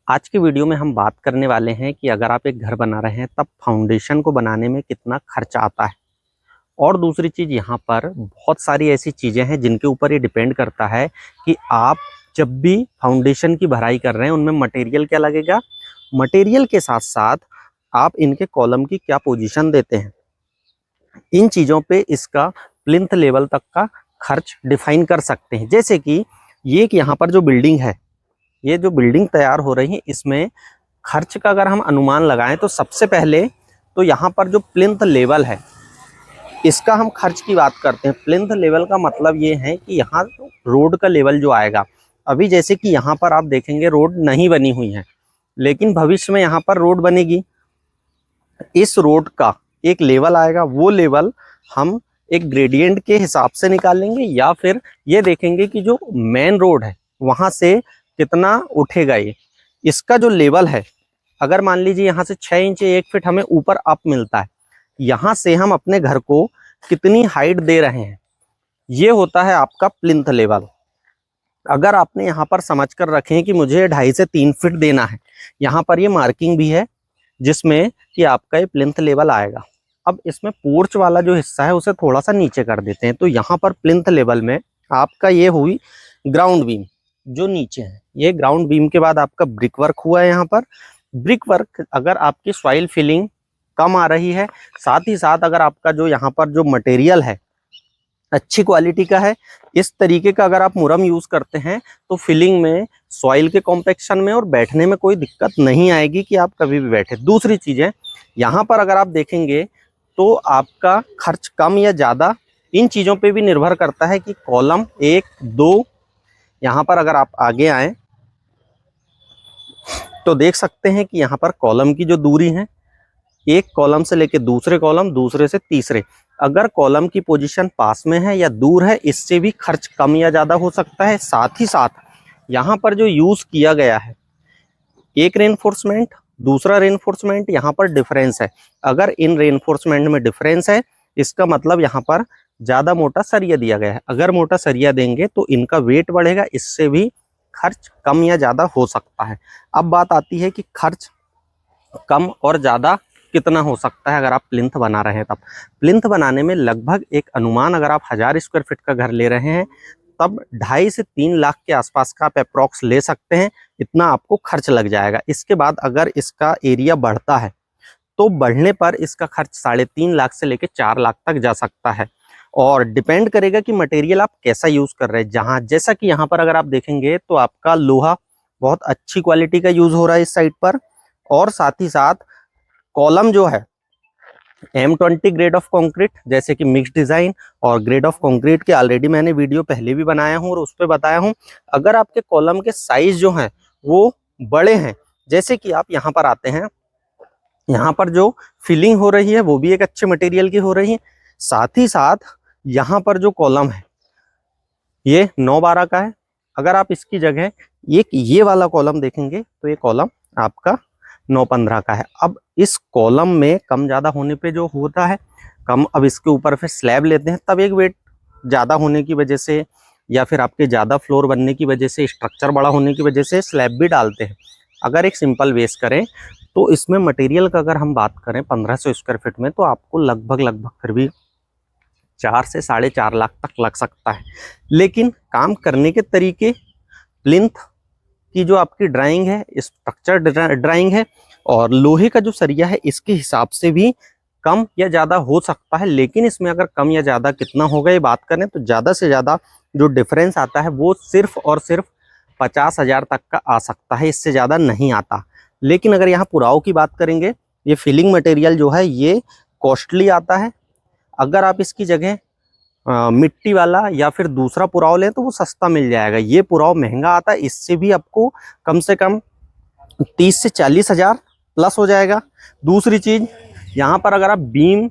आज के वीडियो में हम बात करने वाले हैं कि अगर आप एक घर बना रहे हैं तब फाउंडेशन को बनाने में कितना खर्चा आता है। और दूसरी चीज़, यहाँ पर बहुत सारी ऐसी चीज़ें हैं जिनके ऊपर ये डिपेंड करता है कि आप जब भी फाउंडेशन की भराई कर रहे हैं उनमें मटेरियल क्या लगेगा, मटेरियल के साथ साथ आप इनके कॉलम की क्या पोजीशन देते हैं। इन चीज़ों पे इसका प्लिंथ लेवल तक का खर्च डिफाइन कर सकते हैं। जैसे कि ये कि यहाँ पर जो बिल्डिंग है, ये जो बिल्डिंग तैयार हो रही है, इसमें खर्च का अगर हम अनुमान लगाएं तो सबसे पहले तो यहाँ पर जो प्लिंथ लेवल है इसका हम खर्च की बात करते हैं। प्लिंथ लेवल का मतलब ये है कि यहाँ रोड का लेवल जो आएगा, अभी जैसे कि यहाँ पर आप देखेंगे रोड नहीं बनी हुई है, लेकिन भविष्य में यहाँ पर रोड बनेगी। इस रोड का एक लेवल आएगा, वो लेवल हम एक ग्रेडियंट के हिसाब से निकालेंगे या फिर ये देखेंगे कि जो मेन रोड है वहाँ से कितना उठेगा। ये इसका जो लेवल है, अगर मान लीजिए यहाँ से 6 इंच 1 फीट हमें ऊपर अप मिलता है, यहाँ से हम अपने घर को कितनी हाइट दे रहे हैं, ये होता है आपका प्लिंथ लेवल। अगर आपने यहाँ पर समझ कर रखें कि मुझे 2.5 से 3 फीट देना है, यहाँ पर ये मार्किंग भी है जिसमें कि आपका ये प्लिंथ लेवल आएगा। अब इसमें पोर्च वाला जो हिस्सा है उसे थोड़ा सा नीचे कर देते हैं, तो यहाँ पर प्लिंथ लेवल में आपका ये हुई ग्राउंड बीम जो नीचे है। ये ग्राउंड बीम के बाद आपका ब्रिक वर्क हुआ है। यहाँ पर ब्रिक वर्क, अगर आपकी सॉइल फिलिंग कम आ रही है, साथ ही साथ अगर आपका जो यहाँ पर जो मटेरियल है अच्छी क्वालिटी का है, इस तरीके का अगर आप मुरम यूज करते हैं तो फिलिंग में, सॉइल के कॉम्पेक्शन में और बैठने में कोई दिक्कत नहीं आएगी कि आप कभी भी बैठे। दूसरी चीज़ है, यहाँ पर अगर आप देखेंगे तो आपका खर्च कम या ज़्यादा इन चीज़ों पे भी निर्भर करता है कि कॉलम 1, 2, यहाँ पर अगर आप आगे आए तो देख सकते हैं कि यहाँ पर कॉलम की जो दूरी है, एक कॉलम से लेके दूसरे कॉलम, दूसरे से तीसरे, अगर कॉलम की पोजीशन पास में है या दूर है, इससे भी खर्च कम या ज़्यादा हो सकता है। साथ ही साथ यहाँ पर जो यूज़ किया गया है, एक रेनफोर्समेंट दूसरा रेनफोर्समेंट, यहाँ पर डिफरेंस है। अगर इन रेनफोर्समेंट में डिफरेंस है, इसका मतलब यहाँ पर ज़्यादा मोटा सरिया दिया गया है। अगर मोटा सरिया देंगे तो इनका वेट बढ़ेगा, इससे भी खर्च कम या ज़्यादा हो सकता है। अब बात आती है कि खर्च कम और ज़्यादा कितना हो सकता है अगर आप प्लिंथ बना रहे हैं। तब प्लिंथ बनाने में लगभग एक अनुमान, अगर आप 1000 स्क्वायर फीट का घर ले रहे हैं तब 2.5 से 3 लाख के आसपास का आप अप्रॉक्स ले सकते हैं। इतना आपको खर्च लग जाएगा। इसके बाद अगर इसका एरिया बढ़ता है तो बढ़ने पर इसका खर्च 3.5 लाख से लेकर 4 लाख तक जा सकता है, और डिपेंड करेगा कि मटेरियल आप कैसा यूज़ कर रहे हैं। जहाँ जैसा कि यहाँ पर अगर आप देखेंगे तो आपका लोहा बहुत अच्छी क्वालिटी का यूज़ हो रहा है इस साइड पर, और साथ ही साथ कॉलम जो है M20 ग्रेड ऑफ कंक्रीट, जैसे कि मिक्स डिज़ाइन और ग्रेड ऑफ कंक्रीट के ऑलरेडी मैंने वीडियो पहले भी बनाया हूँ और उस पर बताया हूँ। अगर आपके कॉलम के साइज जो हैं वो बड़े हैं, जैसे कि आप यहाँ पर आते हैं, यहाँ पर जो फिलिंग हो रही है वो भी एक अच्छे मटेरियल की हो रही है। साथ ही साथ यहाँ पर जो कॉलम है ये 9-12 का है। अगर आप इसकी जगह एक ये वाला कॉलम देखेंगे तो ये कॉलम आपका 9-15 का है। अब इस कॉलम में कम ज़्यादा होने पे जो होता है कम, अब इसके ऊपर फिर स्लैब लेते हैं, तब एक वेट ज़्यादा होने की वजह से या फिर आपके ज़्यादा फ्लोर बनने की वजह से, स्ट्रक्चर बड़ा होने की वजह से स्लैब भी डालते हैं। अगर एक सिंपल बेस करें तो इसमें मटेरियल का अगर हम बात करें 1500 स्क्वायर फीट में, तो आपको लगभग फिर भी 4 से 4.5 लाख तक लग सकता है। लेकिन काम करने के तरीके, प्लिंथ की जो आपकी ड्राइंग है, स्ट्रक्चर ड्राइंग है, और लोहे का जो सरिया है, इसके हिसाब से भी कम या ज़्यादा हो सकता है। लेकिन इसमें अगर कम या ज़्यादा कितना होगा ये बात करें तो ज़्यादा से ज़्यादा जो डिफरेंस आता है वो सिर्फ और सिर्फ 50,000 तक का आ सकता है, इससे ज़्यादा नहीं आता। लेकिन अगर यहाँ पुराव की बात करेंगे, ये फिलिंग मटेरियल जो है ये कॉस्टली आता है। अगर आप इसकी जगह मिट्टी वाला या फिर दूसरा पुराव लें तो वो सस्ता मिल जाएगा। ये पुराव महंगा आता है, इससे भी आपको कम से कम 30 से 40 हज़ार प्लस हो जाएगा। दूसरी चीज़, यहाँ पर अगर आप बीम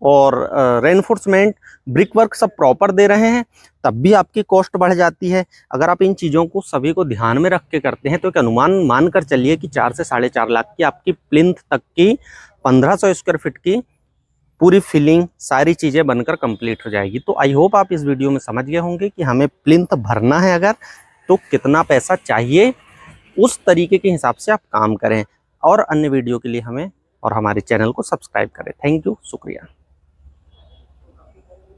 और रेनफोर्समेंट, ब्रिक वर्क सब प्रॉपर दे रहे हैं तब भी आपकी कॉस्ट बढ़ जाती है। अगर आप इन चीज़ों को सभी को ध्यान में रख के करते हैं तो एक अनुमान मान कर चलिए कि 4 से 4.5 लाख की आपकी प्लिंथ तक की 1500 स्क्वायर फीट की पूरी फिलिंग, सारी चीज़ें बनकर कंप्लीट हो जाएगी। तो आई होप आप इस वीडियो में समझ गए होंगे कि हमें प्लिंथ भरना है अगर तो कितना पैसा चाहिए। उस तरीके के हिसाब से आप काम करें। और अन्य वीडियो के लिए हमें और हमारे चैनल को सब्सक्राइब करें। थैंक यू, शुक्रिया।